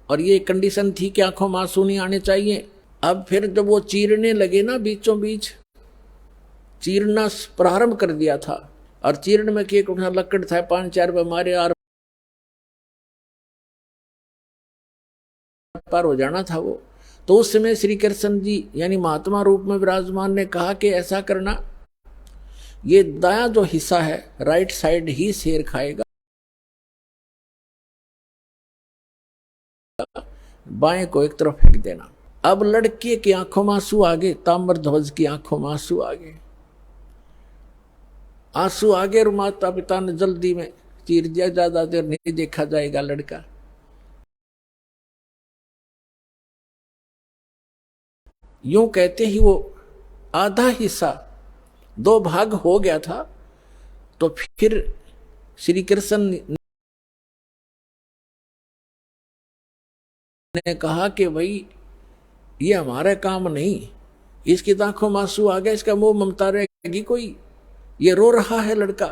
और ये कंडीशन थी कि आंखों में आंसू नहीं आने चाहिए। अब फिर जब वो चीरने लगे ना, बीचों बीच चीरना प्रारंभ कर दिया था, और चीरने में एक लकड़ था 5-4 मारे और पार हो जाना था वो। तो उस समय श्री कृष्ण जी यानी महात्मा रूप में विराजमान ने कहा कि ऐसा करना, ये दाया जो हिस्सा है राइट साइड ही शेर खाएगा, बाएं को एक तरफ फेंक देना। अब लड़के की आंखों में आंसू आ गए, ताम्रध्वज की आंखों में आंसू आ गए, आंसू आ गए, और माता पिता ने जल्दी में चीर दिया, ज्यादा देर नहीं देखा जाएगा लड़का। यूं कहते ही वो आधा हिस्सा 2 भाग हो गया था। तो फिर श्री कृष्ण ने कहा कि भाई ये हमारा काम नहीं, इसकी आंखों में आंसू आ गया, इसका मुंह ममता रहेगी कोई, ये रो रहा है लड़का।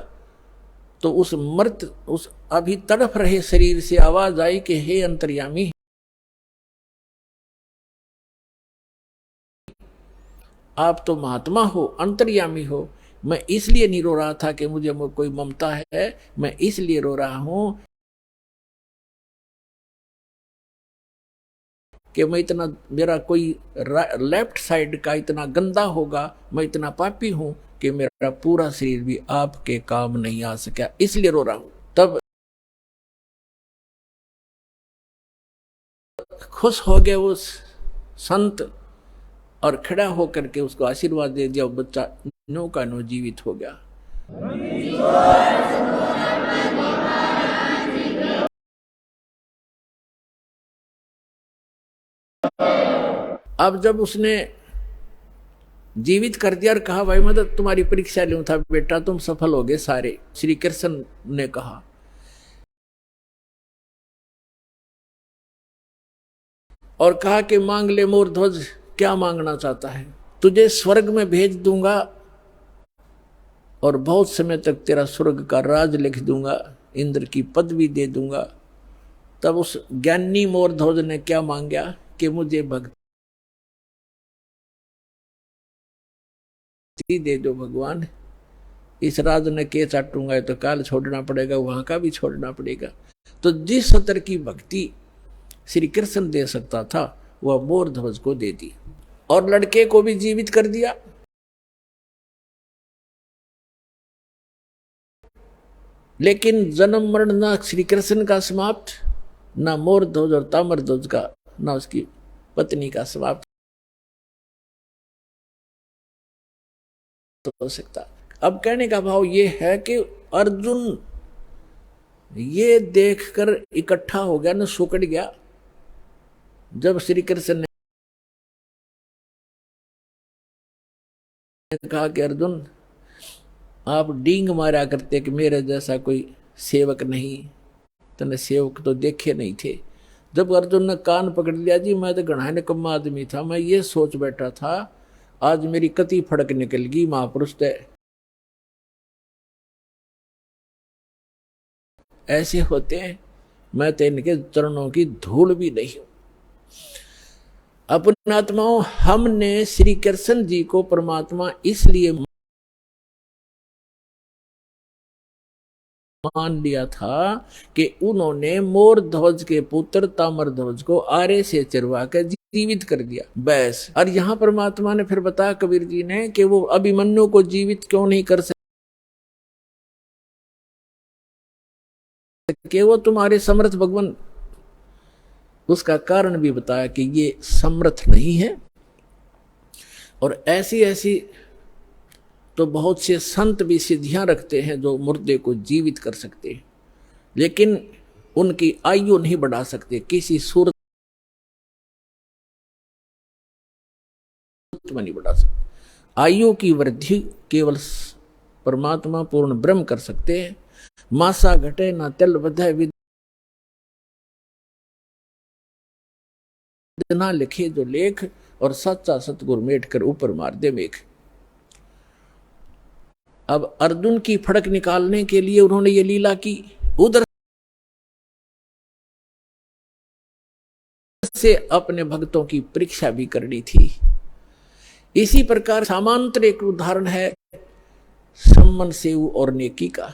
तो उस अभी तड़फ रहे शरीर से आवाज आई कि हे अंतर्यामी, आप तो महात्मा हो, अंतर्यामी हो। मैं इसलिए नहीं रो रहा था कि मुझे कोई ममता है, मैं इसलिए रो रहा हूं कि मैं इतना, मेरा कोई लेफ्ट साइड का इतना गंदा होगा, मैं इतना पापी हूं कि मेरा पूरा शरीर भी आपके काम नहीं आ सका, इसलिए रो रहा हूं। तब खुश हो गए उस संत और खड़ा होकर के उसको आशीर्वाद दे दिया। बच्चा नो का नो जीवित हो गया। अब जब उसने जीवित कर दिया और कहा भाई मैं तो तुम्हारी परीक्षा लूं था बेटा, तुम सफल हो गए सारे, श्री कृष्ण ने कहा। और कहा कि मांग ले मोर ध्वज, क्या मांगना चाहता है, तुझे स्वर्ग में भेज दूंगा और बहुत समय तक तेरा स्वर्ग का राज लिख दूंगा, इंद्र की पदवी दे दूंगा। तब उस ज्ञानी मोर ध्वज ने क्या मांगा कि मुझे भक्ति दे दो भगवान, इस राज ने के चाटूंगा तो काल छोड़ना पड़ेगा, वहां का भी छोड़ना पड़ेगा। तो जिस स्तर की भक्ति श्री कृष्ण दे सकता था वह मोर ध्वज को दे दी और लड़के को भी जीवित कर दिया। लेकिन जन्म मरण ना श्री कृष्ण का समाप्त, ना मोर ध्वज और ताम्र ध्वज का, ना उसकी पत्नी का समाप्त हो सकता। अब कहने का भाव ये है कि अर्जुन ये देखकर इकट्ठा हो गया, न सुकड़ गया। जब श्री कृष्ण ने कहा कि अर्जुन आप डींग मारा करते कि मेरे जैसा कोई सेवक नहीं, तने सेवक तो देखे नहीं थे। जब अर्जुन ने कान पकड़ लिया, जी मैं तो घना निकम्मा आदमी था, मैं ये सोच बैठा था आज मेरी कति फड़क निकल गई, महापुरुष ऐसे होते हैं, मैं तो इनके चरणों की धूल भी नहीं हूं। अपने आत्माओं, हमने श्री कृष्ण जी को परमात्मा इसलिए मान लिया था कि उन्होंने मोर ध्वज के पुत्र ताम्र ध्वज को आरे से चिरवा कर जीवित कर दिया, बस। और यहां परमात्मा ने फिर बताया कबीर जी ने कि वो अभिमन्यु को जीवित क्यों नहीं कर सके, वो तुम्हारे समर्थ भगवान। उसका कारण भी बताया कि ये समर्थ नहीं है। और ऐसी ऐसी तो बहुत से संत भी सिद्धियां रखते हैं जो मुर्दे को जीवित कर सकते हैं, लेकिन उनकी आयु नहीं बढ़ा सकते, किसी सूरत में नहीं बढ़ा सकते। आयु की वृद्धि केवल परमात्मा पूर्ण ब्रह्म कर सकते हैं। मासा घटे ना तिल बधे, ना लिखे जो लेख, और सच्चा सतगुरु मेट कर ऊपर मार दे मेघ। अब अर्जुन की फड़क निकालने के लिए उन्होंने ये लीला की, उधर से अपने भक्तों की परीक्षा भी करनी थी। इसी प्रकार समांतर एक उदाहरण है सम्मन सेव और नेकी का।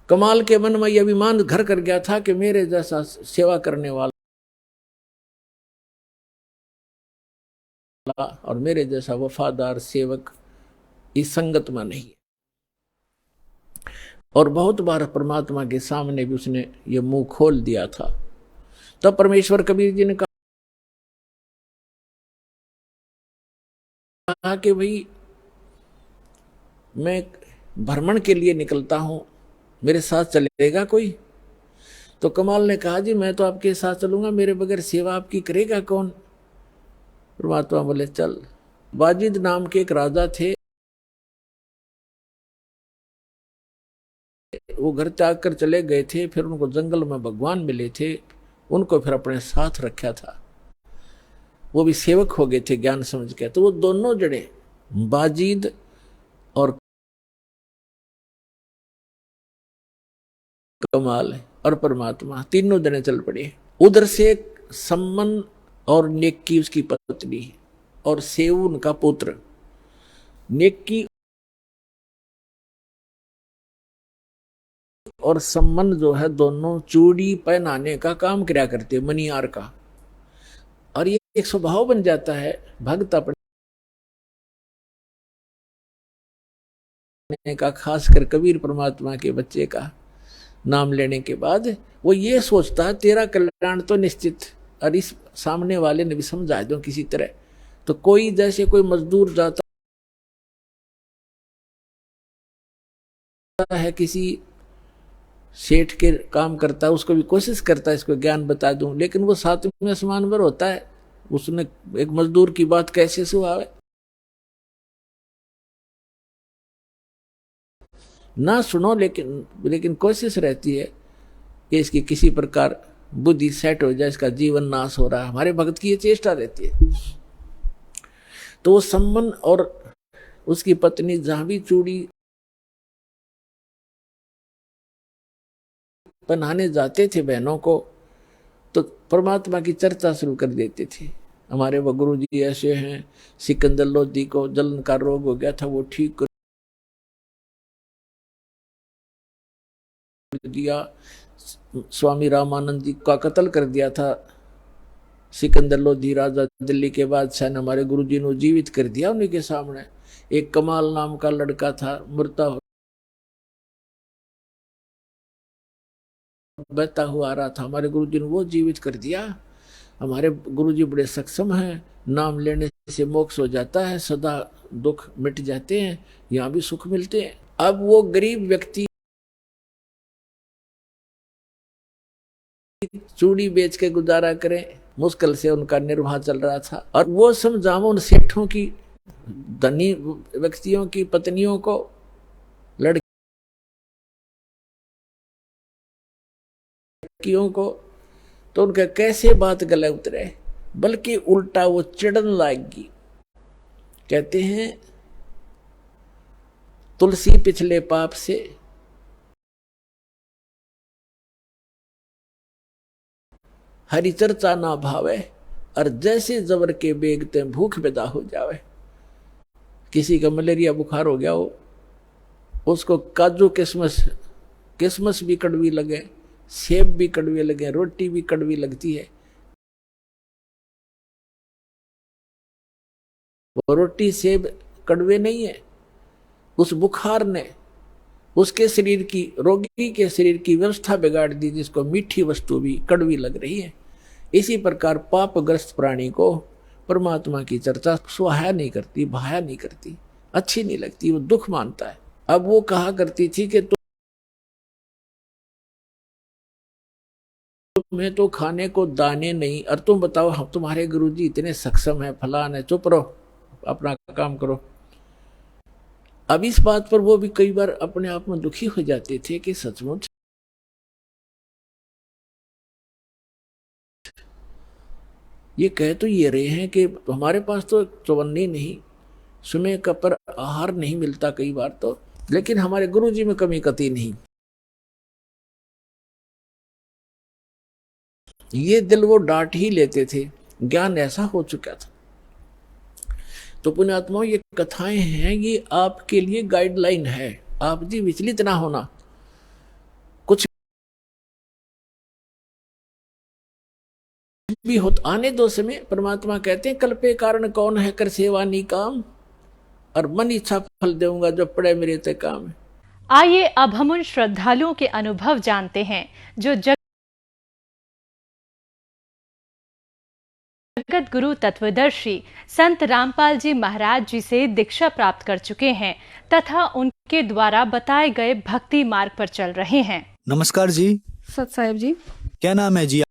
कमाल के मन में यह अभिमान घर कर गया था कि मेरे जैसा सेवा करने वाला और मेरे जैसा वफादार सेवक इस संगत में नहीं है। और बहुत बार परमात्मा के सामने भी उसने ये मुंह खोल दिया था। तब तो परमेश्वर कबीर जी ने कहा कि भाई मैं भ्रमण के लिए निकलता हूं, मेरे साथ चलेगा कोई? तो कमाल ने कहा जी मैं तो आपके साथ चलूंगा, मेरे बगैर सेवा आपकी करेगा कौन? परमात्मा बोले चल। वाजिद नाम के एक राजा थे, वो घर त्याग कर चले गए थे, फिर उनको जंगल में भगवान मिले थे उनको फिर अपने साथ रखा था, वो भी सेवक हो गए थे ज्ञान समझ के। तो वो दोनों जड़े बाजीद और कमाल और परमात्मा तीनों जने चल पड़े। उधर से सम्मन और नेक्की उसकी पत्नी और सेऊन का पुत्र। नेक्की और सम्मन जो है दोनों चूड़ी पहनाने का काम किया करते, मनियार का। और ये एक स्वभाव बन जाता है भक्त अपने का, खासकर कबीर परमात्मा के बच्चे का नाम लेने के बाद वो ये सोचता है तेरा कल्याण तो निश्चित, और इस सामने वाले ने भी समझा दो किसी तरह। तो कोई जैसे कोई मजदूर जाता है किसी सेठ के काम करता है, उसको भी कोशिश करता है इसको ज्ञान बता दूं, लेकिन वो सातवें आसमान पर होता है, उसने एक मजदूर की बात कैसे सुनावे, ना सुनो, लेकिन कोशिश रहती है कि इसकी किसी प्रकार बुद्धि सेट हो जाए, इसका जीवन नाश हो रहा है। हमारे भक्त की ये चेष्टा रहती है। तो वो सम्मन और उसकी पत्नी जहां भी चूड़ी पहनाने जाते थे बहनों को, तो परमात्मा की चर्चा शुरू कर देते थे। हमारे वो गुरु जी ऐसे हैं, सिकंदर लोधी को जलन का रोग हो गया था, वो ठीक कर दिया। स्वामी रामानंद जी का कत्ल कर दिया था सिकंदर लोधी, राजा दिल्ली के बादशाह ने, हमारे गुरु जी ने जीवित कर दिया उन्हीं के सामने। एक कमाल नाम का लड़का था, मरता बहता हुआ आ रहा था, हमारे गुरु जी ने वो जीवित कर दिया। हमारे गुरु जी बड़े सक्षम हैं, नाम लेने से मोक्ष हो जाता है, सदा दुख मिट जाते हैं, यहाँ भी सुख मिलते हैं। अब वो गरीब व्यक्ति चूड़ी बेच के गुजारा करें, मुश्किल से उनका निर्वाह चल रहा था। और वो समझाओ उन सेठों की, धनी व्यक्तियों की पत्नियों को, लड़कियों को, तो उनका कैसे बात गले उतरे, बल्कि उल्टा वो चिढ़न लागी। कहते हैं तुलसी पिछले पाप से हरि चर्चा ना भावे, और जैसे जबर के बेगते भूख पैदा हो जावे। किसी का मलेरिया बुखार हो गया हो, उसको काजू किसमस भी कड़वी लगे, सेब भी कड़वे लगे, रोटी भी कड़वी लगती है। वो रोटी सेब कड़वे नहीं है, उस बुखार ने उसके शरीर की, रोगी के शरीर की व्यवस्था बिगाड़ दी, जिसको मीठी वस्तु भी कड़वी लग रही है। इसी प्रकार पापग्रस्त प्राणी को परमात्मा की चर्चा सुहाया नहीं करती, भाया नहीं करती, अच्छी नहीं लगती, वो दुख मानता है। अब वो कहा करती थी कि तुम्हें तो खाने को दाने नहीं, और तुम बताओ हम तुम्हारे गुरुजी इतने सक्षम है, फलान है, चुप रहो, अपना काम करो। अब इस बात पर वो भी कई बार अपने आप में दुखी हो जाते थे कि सचमुच ये कह तो ये रहे हैं कि हमारे पास तो चौवन्नी नहीं, समय का पर आहार नहीं मिलता कई बार तो, लेकिन हमारे गुरुजी में कमी कती नहीं। ये दिल वो डांट ही लेते थे, ज्ञान ऐसा हो चुका था। तो पुण्यात्माओं, ये कथाएं हैं, ये आपके लिए गाइडलाइन है। आप जी विचलित ना होना, कुछ भी हो आने दो समय। परमात्मा कहते हैं कल्पे कारण कौन है, कर सेवा नी काम, और मन इच्छा फल दूंगा जो पड़े मेरे ते काम। आइए अब हम उन श्रद्धालुओं के अनुभव जानते हैं जो जगत गुरु तत्वदर्शी संत रामपाल जी महाराज जी से दीक्षा प्राप्त कर चुके हैं तथा उनके द्वारा बताए गए भक्ति मार्ग पर चल रहे हैं। नमस्कार जी। सत साहिब जी। क्या नाम है जी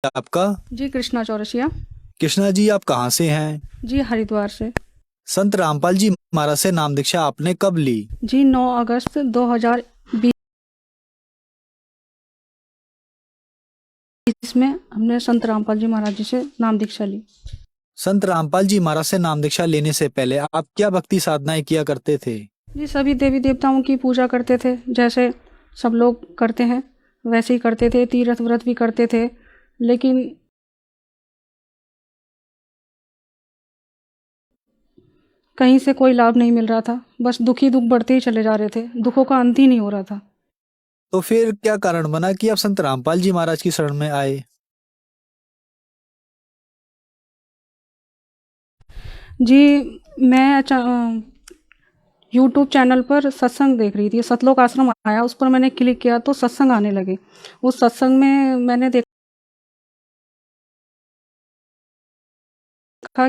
आपका? जी कृष्णा चौरसिया। कृष्णा जी, आप कहाँ से हैं? जी हरिद्वार से। संत रामपाल जी महाराज से नाम दीक्षा आपने कब ली? जी 9 अगस्त 2020 में हमने संत रामपाल जी महाराज जी से नाम दीक्षा ली। संत रामपाल जी महाराज से नाम दीक्षा लेने से पहले आप क्या भक्ति साधनाएं किया करते थे? जी सभी देवी देवताओं की पूजा करते थे, जैसे सब लोग करते हैं वैसे ही करते थे। तीर्थ व्रत भी करते थे, लेकिन कहीं से कोई लाभ नहीं मिल रहा था। बस दुख ही दुख बढ़ते ही चले जा रहे थे, दुखों का अंत ही नहीं हो रहा था। तो फिर क्या कारण बना कि आप संत रामपाल जी महाराज की शरण में आए? जी मैं यूट्यूब चैनल पर सत्संग देख रही थी, सतलोक आश्रम आया, उस पर मैंने क्लिक किया तो सत्संग आने लगे। उस सत्संग में मैंने देखा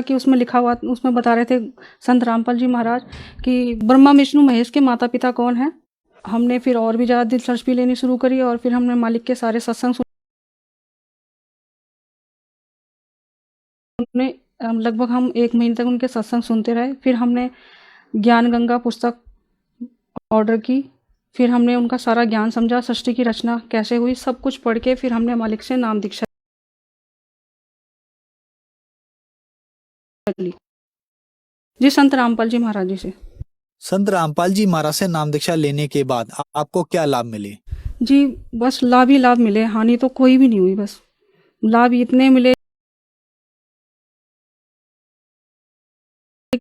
कि उसमें लिखा हुआ, उसमें बता रहे थे संत रामपाल जी महाराज कि ब्रह्मा विष्णु महेश के माता पिता कौन है। हमने फिर और भी ज़्यादा दिलचस्पी लेनी शुरू करी और फिर हमने मालिक के सारे सत्संग सुने। लगभग हम 1 महीने तक उनके सत्संग सुनते रहे। फिर हमने ज्ञान गंगा पुस्तक ऑर्डर की, फिर हमने उनका सारा ज्ञान समझा, सृष्टि की रचना कैसे हुई, सब कुछ पढ़ के फिर हमने मालिक से नाम दीक्षा ली। जी संत रामपाल जी महाराज जी से। संत रामपाल जी महाराज से नाम दीक्षा लेने के बाद आपको क्या लाभ मिले? जी बस लाभ ही लाभ मिले, हानि तो कोई भी नहीं हुई। बस लाभ इतने मिले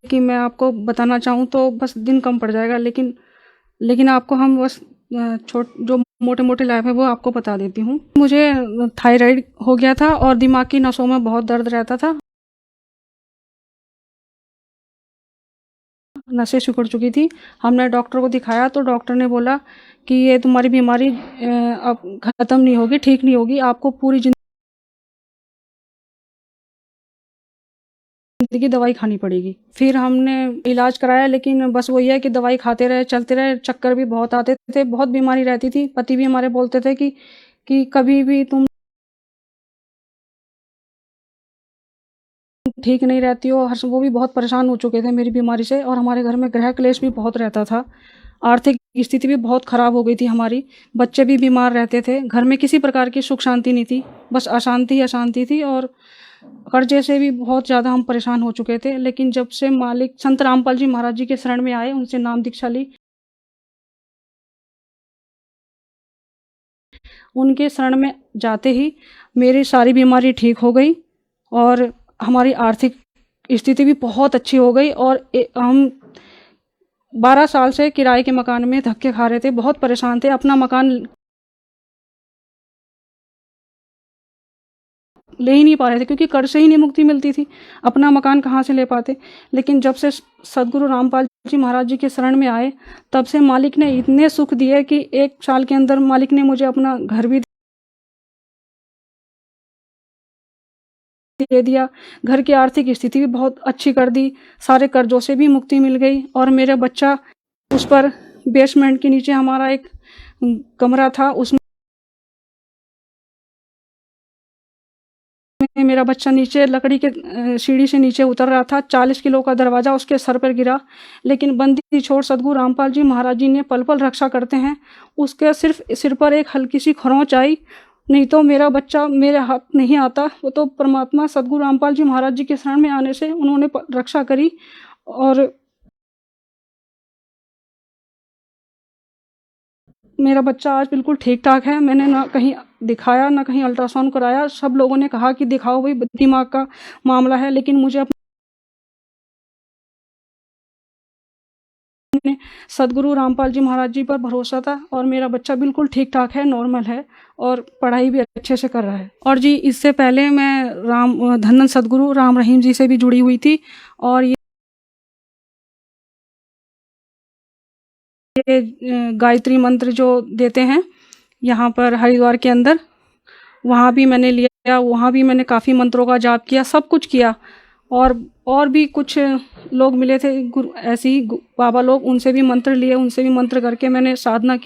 कि मैं आपको बताना चाहूँ तो बस दिन कम पड़ जाएगा, लेकिन आपको हम बस जो मोटे मोटे लाभ है वो आपको बता देती हूँ। मुझे थायराइड हो गया था और दिमाग की नसों में बहुत दर्द रहता था, नसें सिकुड़ चुकी थी। हमने डॉक्टर को दिखाया तो डॉक्टर ने बोला कि ये तुम्हारी बीमारी अब खत्म नहीं होगी, ठीक नहीं होगी, आपको पूरी जिंदगी दवाई खानी पड़ेगी। फिर हमने इलाज कराया, लेकिन बस वही है कि दवाई खाते रहे, चलते रहे। चक्कर भी बहुत आते थे, बहुत बीमारी रहती थी। पति भी हमारे बोलते थे कि कभी भी तुम ठीक नहीं रहती हो। वो भी बहुत परेशान हो चुके थे मेरी बीमारी से, और हमारे घर में गृह क्लेश भी बहुत रहता था। आर्थिक स्थिति भी बहुत खराब हो गई थी हमारी, बच्चे भी बीमार रहते थे, घर में किसी प्रकार की सुख शांति नहीं थी, बस अशांति अशांति थी। और कर्जे से भी बहुत ज़्यादा हम परेशान हो चुके थे। लेकिन जब से मालिक संत रामपाल जी महाराज जी के शरण में आए, उनसे नाम दीक्षा ली, उनके शरण में जाते ही मेरी सारी बीमारी ठीक हो गई और हमारी आर्थिक स्थिति भी बहुत अच्छी हो गई। और हम 12 साल से किराए के मकान में धक्के खा रहे थे, बहुत परेशान थे। अपना मकान ले ही नहीं पा रहे थे क्योंकि कर्ज से ही नहीं मुक्ति मिलती थी, अपना मकान कहाँ से ले पाते। लेकिन जब से सदगुरु रामपाल जी महाराज जी के शरण में आए, तब से मालिक ने इतने सुख दिए कि 1 साल के अंदर मालिक ने मुझे अपना घर भी दे दिया, घर की आर्थिक स्थिति भी बहुत अच्छी कर दी, सारे कर्जों से भी मुक्ति मिल गई। और मेरा बच्चा, उस पर बेसमेंट के नीचे हमारा एक कमरा था, उसमें मेरा बच्चा नीचे लकड़ी के सीढ़ी से नीचे उतर रहा था। 40 किलो का दरवाजा उसके सर पर गिरा, लेकिन बंदी छोड़ सदगुरु रामपाल जी महाराज जी ने पल पल रक्षा करते हैं। उसके सिर्फ सिर पर एक हल्की सी खरोंच आई, नहीं तो मेरा बच्चा मेरे हाथ नहीं आता। वो तो परमात्मा सदगुरु रामपाल जी महाराज जी के शरण में आने से उन्होंने रक्षा करी। और मेरा बच्चा आज बिल्कुल ठीक ठाक है। मैंने ना कहीं दिखाया, ना कहीं अल्ट्रासाउंड कराया। सब लोगों ने कहा कि दिखाओ भाई, दिमाग का मामला है, लेकिन मुझे अपने सदगुरु रामपाल जी महाराज जी पर भरोसा था और मेरा बच्चा बिल्कुल ठीक ठाक है, नॉर्मल है और पढ़ाई भी अच्छे से कर रहा है। और जी इससे पहले मैं धन्ना सदगुरु राम रहीम जी से भी जुड़ी हुई थी, और ये गायत्री मंत्र जो देते हैं यहाँ पर हरिद्वार के अंदर, वहाँ भी मैंने लिया, वहाँ भी मैंने काफ़ी मंत्रों का जाप किया, सब कुछ किया। और भी कुछ लोग मिले थे गुरु, ऐसे ही बाबा लोग, उनसे भी मंत्र लिए, उनसे भी मंत्र करके मैंने साधना की,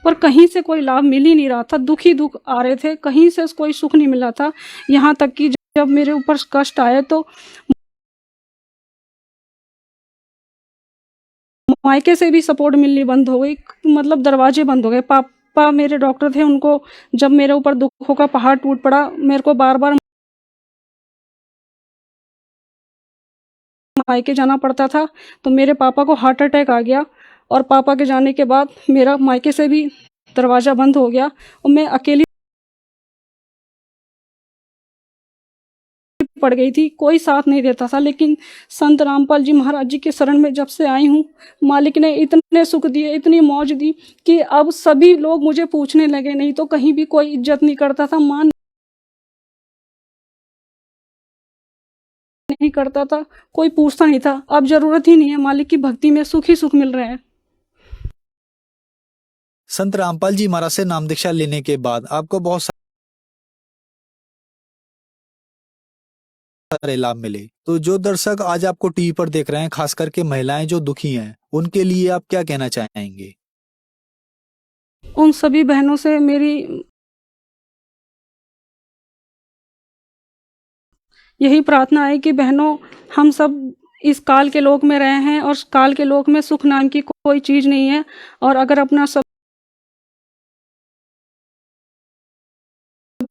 पर कहीं से कोई लाभ मिल ही नहीं रहा था। दुख ही दुख आ रहे थे, कहीं से कोई सुख नहीं मिला था। यहाँ तक कि जब मेरे ऊपर कष्ट आए तो मायके से भी सपोर्ट मिलनी बंद हो गई, मतलब दरवाजे बंद हो गए। पापा मेरे डॉक्टर थे, उनको जब मेरे ऊपर दुखों का पहाड़ टूट पड़ा, मेरे को बार बार मायके जाना पड़ता था, तो मेरे पापा को हार्ट अटैक आ गया और पापा के जाने के बाद मेरा मायके से भी दरवाज़ा बंद हो गया और मैं अकेली पड़ गई थी, कोई साथ नहीं देता था। लेकिन संत रामपाल जी महाराज जी के शरण में जब से आई हूँ, मालिक ने इतने सुख दिए, इतनी मौज दी कि अब सभी लोग मुझे पूछने लगे। नहीं तो कहीं भी कोई इज्जत नहीं करता था, मान नहीं करता था, कोई पूछता नहीं था। अब जरूरत ही नहीं है, मालिक की भक्ति में सुख ही सुख मिल रहे हैं। संत रामपाल जी महाराज से नाम दीक्षा लेने के बाद आपको बहुत सारे लाभ मिले। तो जो दर्शक आज आपको टीवी पर देख रहे हैं, खास करके महिलाएं जो दुखी हैं, उनके लिए आप क्या कहना चाहेंगे? उन सभी बहनों से मेरी यही प्रार्थना है कि बहनों, हम सब इस काल के लोक में रहे हैं और काल के लोक में सुख नाम की कोई चीज नहीं है। और अगर अपना सब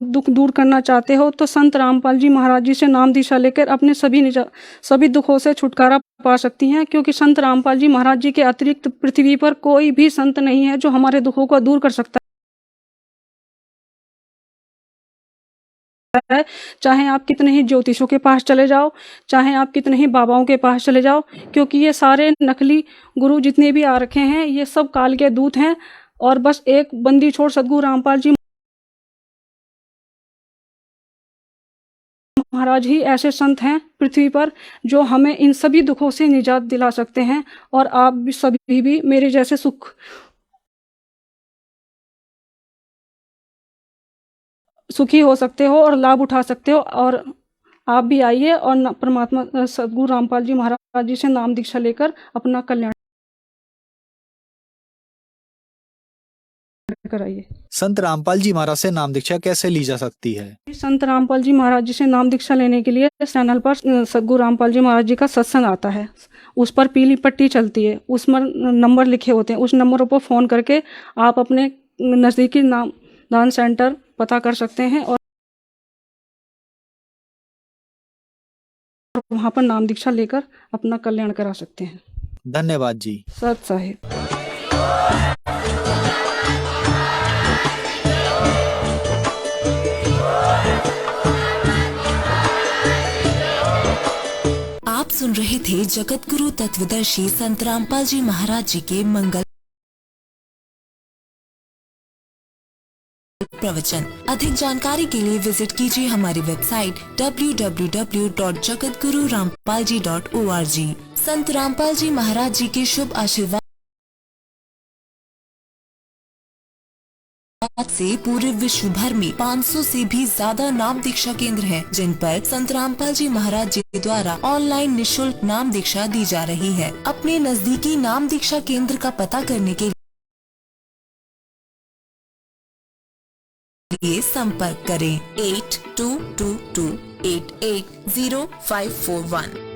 दुख दूर करना चाहते हो तो संत रामपाल जी महाराज जी से नाम दीक्षा लेकर अपने सभी दुखों से छुटकारा पा सकती हैं, क्योंकि संत रामपाल जी महाराज जी के अतिरिक्त पृथ्वी पर कोई भी संत नहीं है जो हमारे दुखों को दूर कर सकता है। चाहे आप कितने ही ज्योतिषों के पास चले जाओ, चाहे आप कितने ही बाबाओं के पास चले जाओ, क्योंकि ये सारे नकली गुरु जितने भी आ रखे हैं, ये सब काल के दूत हैं। और बस एक बंदी छोड़ सदगुरु रामपाल जी महाराज ही ऐसे संत हैं पृथ्वी पर जो हमें इन सभी दुखों से निजात दिला सकते हैं। और आप भी सभी भी मेरे जैसे सुखी हो सकते हो और लाभ उठा सकते हो। और आप भी आइए और परमात्मा सदगुरु रामपाल जी महाराज जी से नाम दीक्षा लेकर अपना कल्याण कराइए। संत रामपाल जी महाराज से नाम दीक्षा कैसे ली जा सकती है? संत रामपाल जी महाराज जी से नाम दीक्षा लेने के लिए चैनल पर सदगुरु रामपाल जी महाराज जी का सत्संग आता है, उस पर पीली पट्टी चलती है, उस पर नंबर लिखे होते हैं। उस नंबरों पर फ़ोन करके आप अपने नज़दीकी नाम दान सेंटर पता कर सकते हैं और वहाँ पर नाम दीक्षा लेकर अपना कल्याण करा सकते हैं। धन्यवाद जी। सत साहिब। आप सुन रहे थे जगत गुरु तत्वदर्शी संत रामपाल जी महाराज जी के मंगल प्रवचन। अधिक जानकारी के लिए विजिट कीजिए हमारी वेबसाइट www.jagatgururampalji.org। संत रामपाल जी महाराज जी के शुभ आशीर्वाद से पूरे विश्व भर में 500 से भी ज्यादा नाम दीक्षा केंद्र हैं, जिन पर संत रामपाल जी महाराज जी द्वारा ऑनलाइन निशुल्क नाम दीक्षा दी जा रही है। अपने नजदीकी नाम दीक्षा केंद्र का पता करने के लिए संपर्क करें 8222880541।